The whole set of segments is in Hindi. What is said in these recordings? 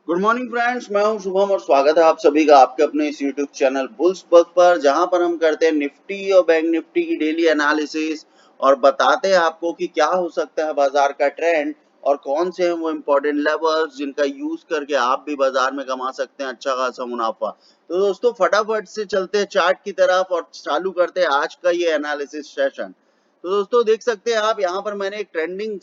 गुड मॉर्निंग फ्रेंड्स, मैं हूं शुभम और स्वागत है आप सभी का आपके अपने इस यूट्यूब चैनल बुल्स बग पर, जहां पर हम करते हैं निफ्टी और बैंक निफ्टी की डेली एनालिसिस और बताते हैं आपको कि क्या हो सकता है बाजार का ट्रेंड और कौन से हैं वो इम्पोर्टेंट लेवल्स जिनका यूज करके आप भी बाजार में कमा सकते हैं अच्छा खासा मुनाफा। तो दोस्तों फटाफट से चलते हैं चार्ट की तरफ और चालू करते हैं आज का ये एनालिसिस सेशन। तो दोस्तों देख सकते हैं आप यहाँ पर मैंने एक ट्रेंडिंग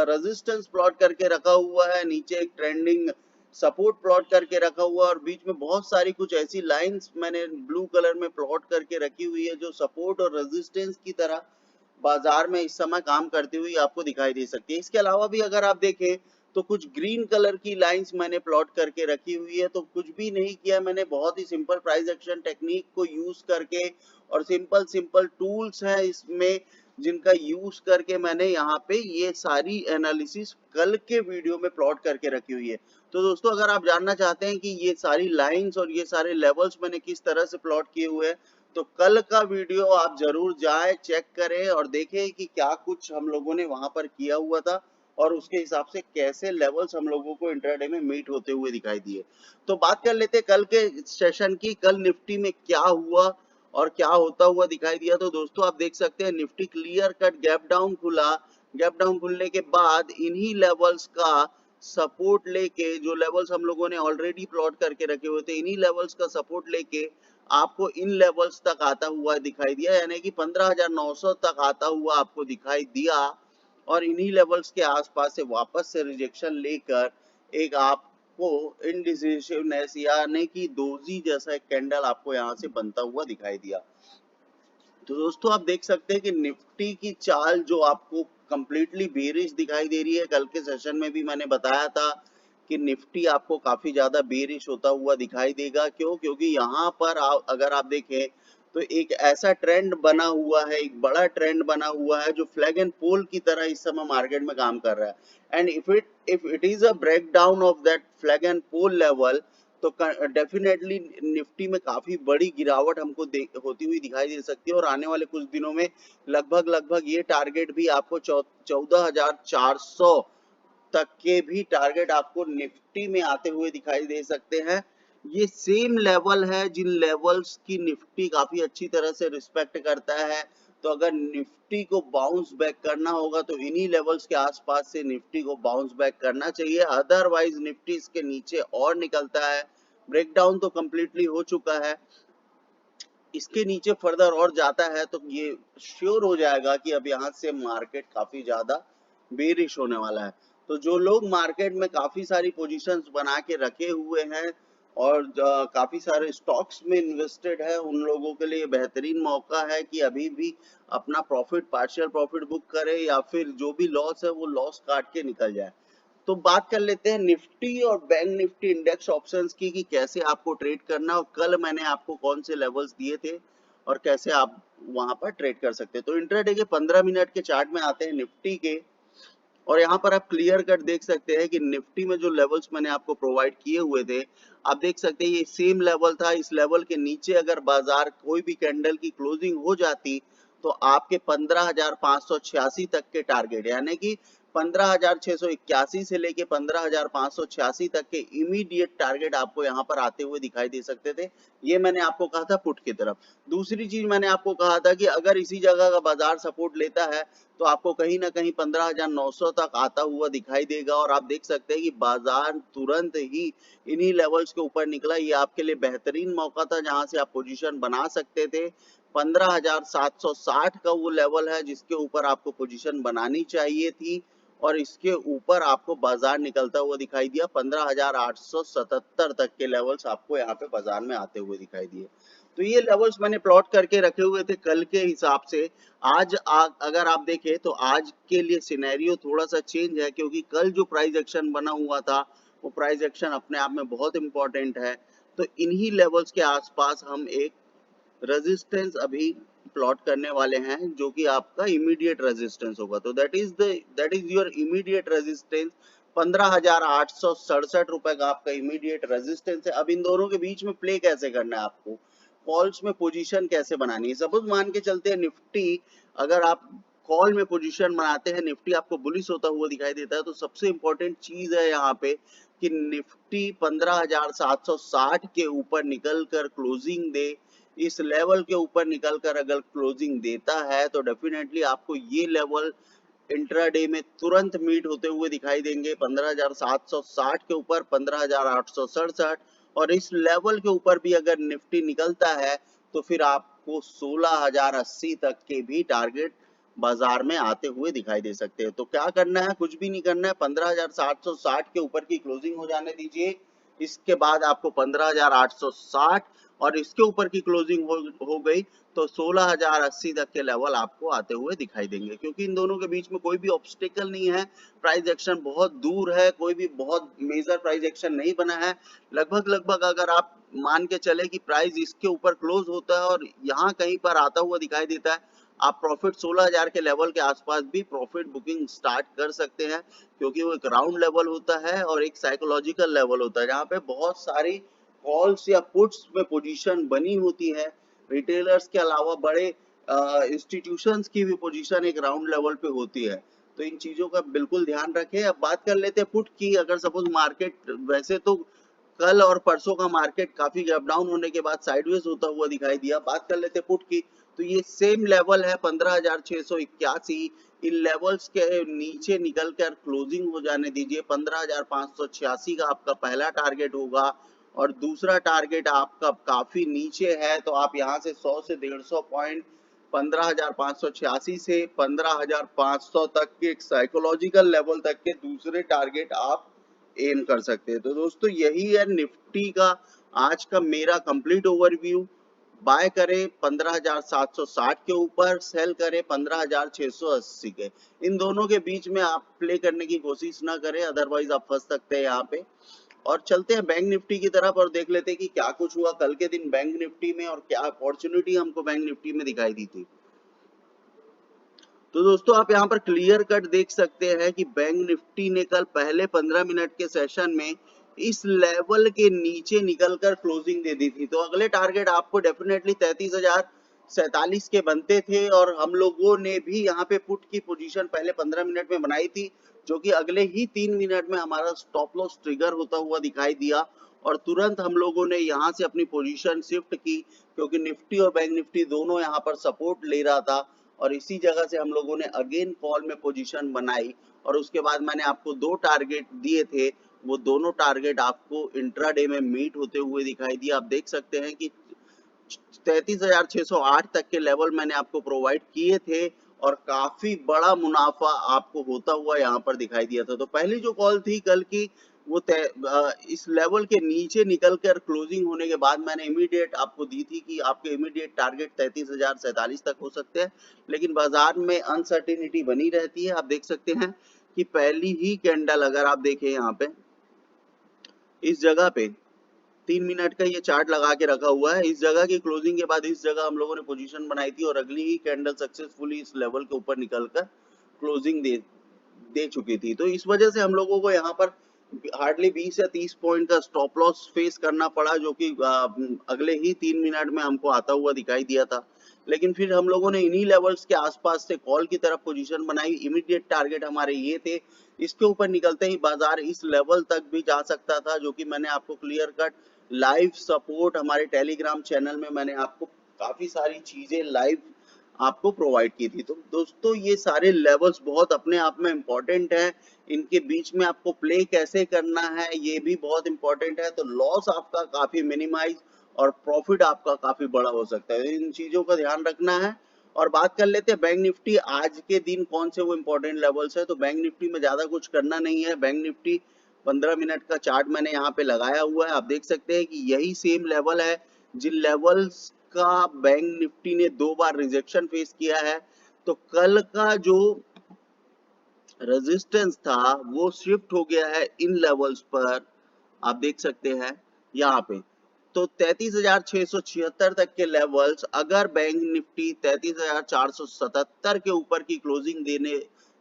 रेजिस्टेंस प्लॉट करके रखा हुआ है, नीचे एक ट्रेंडिंग सपोर्ट प्लॉट करके रखा हुआ है और बीच में बहुत सारी कुछ ऐसी लाइंस मैंने ब्लू कलर में प्लॉट करके रखी हुई है जो सपोर्ट और रेजिस्टेंस की तरह बाजार में इस समय काम करती हुई आपको दिखाई दे सकती है। इसके अलावा भी अगर आप देखें तो कुछ ग्रीन कलर की लाइंस मैंने प्लॉट करके रखी हुई है। तो कुछ भी नहीं किया मैंने, बहुत ही सिंपल प्राइस एक्शन टेक्निक को यूज करके और सिंपल सिंपल टूल्स हैं इसमें जिनका यूज करके मैंने यहाँ पे ये सारी एनालिसिस कल के वीडियो में प्लॉट करके रखी हुई है। तो दोस्तों अगर आप जानना चाहते हैं कि ये सारी लाइंस और ये सारे लेवल्स मैंने किस तरह से प्लॉट किए हुए हैं तो कल का वीडियो आप जरूर जाएं, चेक करें और देखें कि क्या कुछ हम लोगों ने वहां पर किया हुआ था और उसके हिसाब से कैसे लेवल्स हम लोगों को इंट्राडे में मीट होते हुए दिखाई दिए। तो बात कर लेते हैं कल के सेशन की, कल निफ्टी में क्या हुआ और क्या होता हुआ दिखाई दिया। तो दोस्तों आप देख सकते हैं Nifty clear cut gap down खुला। गैप डाउन खुलने के बाद इन्हीं लेवल्स का सपोर्ट लेके, जो लेवल्स हम लोगों ने ऑलरेडी प्लॉट करके रखे हुए थे, इन्हीं लेवल्स का सपोर्ट लेके आपको इन लेवल्स तक आता हुआ दिखाई दिया, यानी कि 15,900 तक आता हुआ आपको दिखाई दिया और इन्हीं लेवल्स के आसपास से वापस से रिजेक्शन लेकर एक आपको इनडिसिसिवनेस यानी कि दोजी जैसा एक कैंडल आपको यहाँ से बनता हुआ दिखाई दिया। तो दोस्तों आप देख सकते हैं कि निफ्टी की चाल जो आपको कंप्लीटली बेरिश दिखाई दे रही है, कल के सेशन में भी मैंने बताया था कि निफ्टी आपको काफी ज्यादा बेरिश होता हुआ दिखाई देगा। क्यों? क्योंकि यहाँ पर अगर आप देखें तो एक ऐसा ट्रेंड बना हुआ है, एक बड़ा ट्रेंड बना हुआ है जो फ्लैग एंड पोल की तरह इस समय मार्केट में काम कर रहा है। And if it is a break down of that flag and pole level तो डेफिनेटली निफ्टी में काफी बड़ी गिरावट हमको होती हुई दिखाई दे सकती है और आने वाले कुछ दिनों में लगभग ये टारगेट भी आपको 14,400 तक के भी टारगेट आपको निफ्टी में आते हुए दिखाई दे सकते हैं। ये सेम लेवल है जिन लेवल्स की निफ्टी काफी अच्छी तरह से रिस्पेक्ट करता है। तो अगर निफ्टी को बाउंस बैक करना होगा तो इन्हीं लेवल्स के आसपास से निफ्टी को बाउंस बैक करना चाहिए, अदरवाइज निफ्टी इसके नीचे और निकलता है। ब्रेकडाउन तो कंप्लीटली हो चुका है, इसके नीचे फर्दर और जाता है तो ये श्योर हो जाएगा कि अब यहाँ से मार्केट काफी ज्यादा बेरिश होने वाला है। तो जो लोग मार्केट में काफी सारी पोजीशंस बना के रखे हुए हैं और काफी सारे स्टॉक्स में इन्वेस्टेड है, उन लोगों के लिए बेहतरीन मौका है कि अभी भी अपना प्रॉफिट, पार्शियल प्रॉफिट बुक करे या फिर जो भी लॉस है वो लॉस काट के निकल जाए। तो बात कर लेते हैं निफ्टी और बैंक निफ्टी इंडेक्स ऑप्शंस की कि कैसे आपको ट्रेड करना है और कल मैंने आपको कौन से लेवल्स दिए थे और कैसे आप वहां पर ट्रेड कर सकते हैं। तो इंट्राडे के 15 मिनट के चार्ट में आते हैं निफ्टी के, और यहाँ पर आप क्लियर कट देख सकते हैं कि निफ्टी में जो लेवल्स मैंने आपको प्रोवाइड किए हुए थे, आप देख सकते हैं ये सेम लेवल था। इस लेवल के नीचे अगर बाजार कोई भी कैंडल की क्लोजिंग हो जाती तो आपके 15,586 तक के टारगेट, यानी कि 15,681 से लेके 15,586 तक के इमीडिएट टारगेट आपको यहाँ पर आते हुए दिखाई दे सकते थे। ये मैंने आपको कहा था पुट की तरफ। दूसरी चीज मैंने आपको कहा था कि अगर इसी जगह का बाजार सपोर्ट लेता है तो आपको कहीं ना कहीं 15,900 तक आता हुआ दिखाई देगा और आप देख सकते हैं कि बाजार तुरंत ही इन्हीं लेवल्स के ऊपर निकला। ये आपके लिए बेहतरीन मौका था जहां से आप पोजीशन बना सकते थे। 15,760 का वो लेवल है जिसके ऊपर आपको पोजीशन बनानी चाहिए थी और इसके ऊपर आपको बाजार निकलता हुआ दिखाई दिया। 15,877 तक के लेवल्स आपको यहाँ पे बाजार में आते हुए दिखाई दिए। तो ये लेवल्स मैंने प्लॉट करके रखे हुए थे कल के हिसाब से। आज अगर आप देखें तो आज के लिए सिनेरियो थोड़ा सा चेंज है, क्योंकि कल जो प्राइस एक्शन बना हुआ था वो प्राइस एक्शन अपने आप में बहुत इंपॉर्टेंट है। तो इन्हीं लेवल्स के आसपास हम एक रेजिस्टेंस अभी प्लॉट करने वाले हैं जो कि आपका इमीडिएट रेजिस्टेंस होगा। तो that is your immediate resistance. 15,867 रुपए का आपका इमीडिएट रेजिस्टेंस है। अब इन दोनों के बीच में प्ले कैसे करना है आपको, कॉल्स में पोजीशन कैसे बनानी है। सपोज मान के चलते हैं निफ्टी, अगर आप कॉल में पोजीशन बनाते हैं, निफ्टी आपको बुलिश होता हुआ दिखाई देता है, तो सबसे इंपॉर्टेंट चीज है यहाँ पे कि निफ्टी 15,760 के ऊपर निकल कर क्लोजिंग दे। इस लेवल के ऊपर निकल कर अगर क्लोजिंग देता है तो डेफिनेटली आपको ये लेवल इंट्राडे में तुरंत मीट होते हुए दिखाई देंगे। 15,760 के ऊपर 15,867, और इस लेवल के ऊपर भी अगर निफ्टी निकलता है तो फिर आपको 16,080 तक के भी टारगेट बाजार में आते हुए दिखाई दे सकते हैं। तो क्या करना है, कुछ भी नहीं करना है, 15,760 के ऊपर की क्लोजिंग हो जाने दीजिए। इसके बाद आपको 15,860 और इसके ऊपर की क्लोजिंग हो गई तो 16,080 तक के लेवल आपको आते हुए दिखाई देंगे, क्योंकि इन दोनों के बीच में कोई भी ऑब्स्टिकल नहीं है, प्राइस एक्शन बहुत दूर है, कोई भी बहुत मेजर प्राइस एक्शन नहीं बना है। लगभग अगर आप मान के चले कि प्राइस इसके ऊपर क्लोज होता है और यहाँ कहीं पर आता हुआ दिखाई देता है, आप प्रॉफिट 16,000 के लेवल के आसपास भी प्रॉफिट बुकिंग स्टार्ट कर सकते हैं, क्योंकि वो एक राउंड लेवल होता है और एक साइकोलॉजिकल लेवल होता है, जहाँ पे बहुत सारी कॉल्स या पुट्स में पोजीशन बनी होती है। रिटेलर्स के अलावा बड़े इंस्टीट्यूशंस की भी पोजीशन एक राउंड लेवल पे होती है, तो इन चीजों का बिल्कुल ध्यान रखें। अब बात कर लेते हैं पुट की। अगर सपोज मार्केट, वैसे तो कल और परसों का मार्केट काफी गैप डाउन होने के बाद साइडवेज होता हुआ दिखाई दिया, बात कर लेते हैं पुट की, तो ये सेम लेवल है 15,681। इन लेवल्स के नीचे निकल कर क्लोजिंग हो जाने दीजिए। 15,586 का आपका पहला टारगेट होगा, और दूसरा टारगेट आपका काफी नीचे है, तो आप यहाँ से 100 से 150 पॉइंट 15,586 से 15,500 तक के एक साइकोलॉजिकल लेवल तक के दूसरे टारगेट आप एम कर सकते हैं। तो दोस्तों यही है निफ्टी का आज का मेरा कंप्लीट ओवरव्यू। बाय करें 15,760 के ऊपर, सेल करें 15,680 के, इन दोनों के बीच में आप प्ले करने की कोशिश ना करें, अदरवाइज आप फंस सकते हैं यहाँ पे। और चलते हैं बैंक निफ्टी की तरफ और देख लेते हैं कि क्या कुछ हुआ कल के दिन बैंक निफ्टी में और क्या अपॉर्चुनिटी हमको बैंक निफ्टी में दिखाई दी थी। तो दोस्तों आप यहाँ पर क्लियर कट देख सकते हैं कि बैंक निफ्टी ने कल पहले 15 मिनट के सेशन में इस लेवल के नीचे निकलकर क्लोजिंग दे दी थी, तो अगले टारगेट आपको डेफिनेटली 33,047 के बनते थे, और हम लोगों ने भी यहाँ पे पुट की पोजीशन पहले 15 मिनट में बनाई थी, जो कि अगले ही 3 मिनट में हमारा स्टॉप लॉस ट्रिगर होता हुआ दिखाई दिया, और तुरंत हम लोगों ने यहाँ से अपनी पोजीशन शिफ्ट की, क्योंकि निफ्टी और बैंक निफ्टी दोनों यहाँ पर सपोर्ट ले रहा था, और इसी जगह से हम लोगों ने अगेन कॉल में पोजीशन बनाई, और उसके बाद मैंने आपको 2 टारगेट दिए थे, वो दोनों टारगेट आपको इंट्राडे में मीट होते हुए दिखाई दिया। आप देख सकते हैं कि 33,608 तक के लेवल मैंने आपको प्रोवाइड किए थे, और काफी बड़ा मुनाफा आपको होता हुआ यहाँ पर दिखाई दिया था। तो पहली जो कॉल थी कल की, वो इस लेवल के नीचे निकलकर क्लोजिंग होने के बाद मैंने इमीडिएट आपको दी थी कि आपके इमीडिएट टारगेट 33,047 तक हो सकते हैं, लेकिन बाजार में अनसर्टेनिटी बनी रहती है। आप देख सकते हैं कि पहली ही कैंडल अगर आप देखें यहाँ पे इस जगह पे 3 मिनट का ये चार्ट लगा के रखा हुआ है, इस जगह की क्लोजिंग के बाद इस जगह हम लोगों ने पोजीशन बनाई थी, और अगली ही कैंडल सक्सेसफुली इस लेवल के ऊपर निकलकर क्लोजिंग दे चुकी थी। तो इस वजह से हम लोगों को यहाँ पर हार्डली 20 या 30 पॉइंट का स्टॉप लॉस फेस करना पड़ा, जो कि अगले ही 3 मिनट में हमको आता हुआ दिखाई दिया था। लेकिन फिर हम लोगों ने इन्हीं लेवल्स के आसपास से कॉल की तरफ पोजीशन बनाई, इमीडिएट टारगेट हमारे ये थे, इसके ऊपर निकलते ही बाजार इस लेवल तक भी जा सकता था, जो कि मैंने आपको क्लियर कट लाइव सपोर्ट हमारे टेलीग्राम चैनल में मैंने आपको काफी सारी चीजें लाइव आपको प्रोवाइड की थी। तो दोस्तों ये सारे लेवल्स बहुत अपने आप में इम्पोर्टेंट है, इनके बीच में आपको प्ले कैसे करना है ये भी बहुत इम्पोर्टेंट है, तो लॉस आपका काफी मिनिमाइज और प्रॉफिट आपका काफी बड़ा हो सकता है, इन चीजों का ध्यान रखना है। और बात कर लेते हैं बैंक निफ्टी आज के दिन कौन से वो इम्पोर्टेंट लेवल्स है। तो बैंक निफ्टी में ज्यादा कुछ करना नहीं है, बैंक निफ्टी 15 मिनट का चार्ट मैंने यहाँ पे लगाया हुआ है, आप देख सकते हैं कि यही सेम लेवल है जिन लेवल्स का बैंक निफ्टी ने 2 बार रिजेक्शन फेस किया है। तो कल का जो रेजिस्टेंस था वो शिफ्ट हो गया है इन लेवल्स पर, आप देख सकते हैं यहाँ पे। तो 33,676 तक के लेवल्स, अगर बैंक निफ्टी 33,477 के ऊपर की क्लोजिंग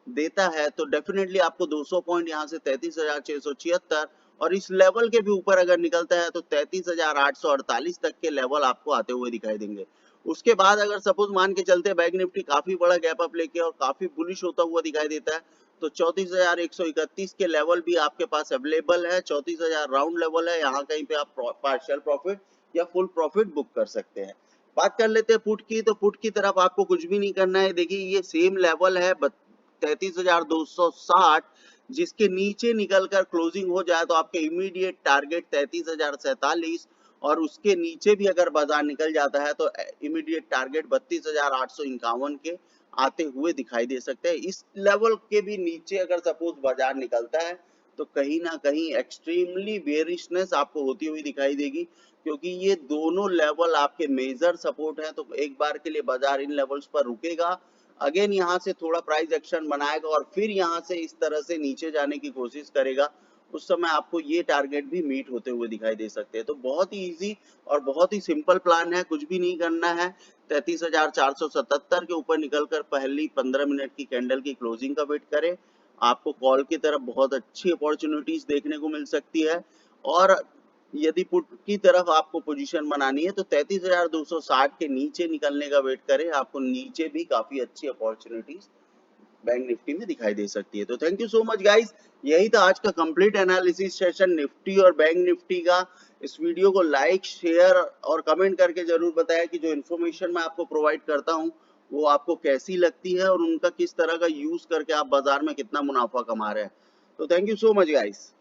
देता है तो डेफिनेटली आपको 200 पॉइंट यहाँ से 33,676, और इस लेवल के भी ऊपर अगर निकलता है तो 33,848 तक के लेवल आपको आते हुए दिखाई देंगे। उसके बाद अगर सपोज मान के चलते बैंक निफ्टी काफी बड़ा गैप अप लेके और काफी बुलिश होता हुआ दिखाई देता है, तो 34,131 के लेवल भी आपके पास अवेलेबल है। 34,000 राउंड लेवल है, यहाँ कहीं पे आप पार्शियल प्रॉफिट या फुल प्रॉफिट बुक कर सकते हैं। बात कर लेते हैं पुट की, तो पुट की तरफ आपको कुछ भी नहीं करना है। देखिए ये सेम लेवल है 33,260, जिसके नीचे निकलकर क्लोजिंग हो जाए तो आपके इमीडिएट टारगेट 33,047, और उसके नीचे भी अगर बाजार निकल जाता है तो इमीडिएट टारगेट 32,851 के आते हुए दिखाई दे सकते हैं। इस लेवल के भी नीचे अगर सपोज बाजार निकलता है तो कहीं ना कहीं एक्सट्रीमली बेरिशनेस आपको होती हुई दिखाई देगी, क्योंकि ये दोनों लेवल आपके मेजर सपोर्ट हैं। तो एक बार के लिए बाजार इन लेवल्स पर रुकेगा, अगेन यहाँ से थोड़ा प्राइस एक्शन बनाएगा और फिर यहाँ से इस तरह से नीचे जाने की कोशिश करेगा। उस समय आपको ये टारगेट भी मीट होते हुए दिखाई दे सकते हैं। तो बहुत ही इजी और बहुत ही सिंपल प्लान है, कुछ भी नहीं करना है। 33,477 के ऊपर निकलकर पहली 15 मिनट की कैंडल की क्लोजिंग का वेट करें। आपको कॉल की तरफ बहुत अच्छी अपॉर्चुनिटीज देखने को मिल सकती है। और यदि पुट की तरफ आपको पोजीशन बनानी है तो 33,260 के नीचे निकलने का वेट करें। आपको नीचे भी काफी अच्छी अपॉर्चुनिटीज बैंक निफ्टी में दिखाई दे सकती है। तो thank you so much guys, यही था आज का कंप्लीट एनालिसिस सेशन निफ्टी और बैंक निफ्टी का। इस वीडियो को लाइक, शेयर और कमेंट करके जरूर बताएं कि जो इन्फॉर्मेशन मैं आपको प्रोवाइड करता हूं वो आपको कैसी लगती है और उनका किस तरह का यूज करके आप बाजार में कितना मुनाफा कमा रहे हैं। तो thank you so much guys.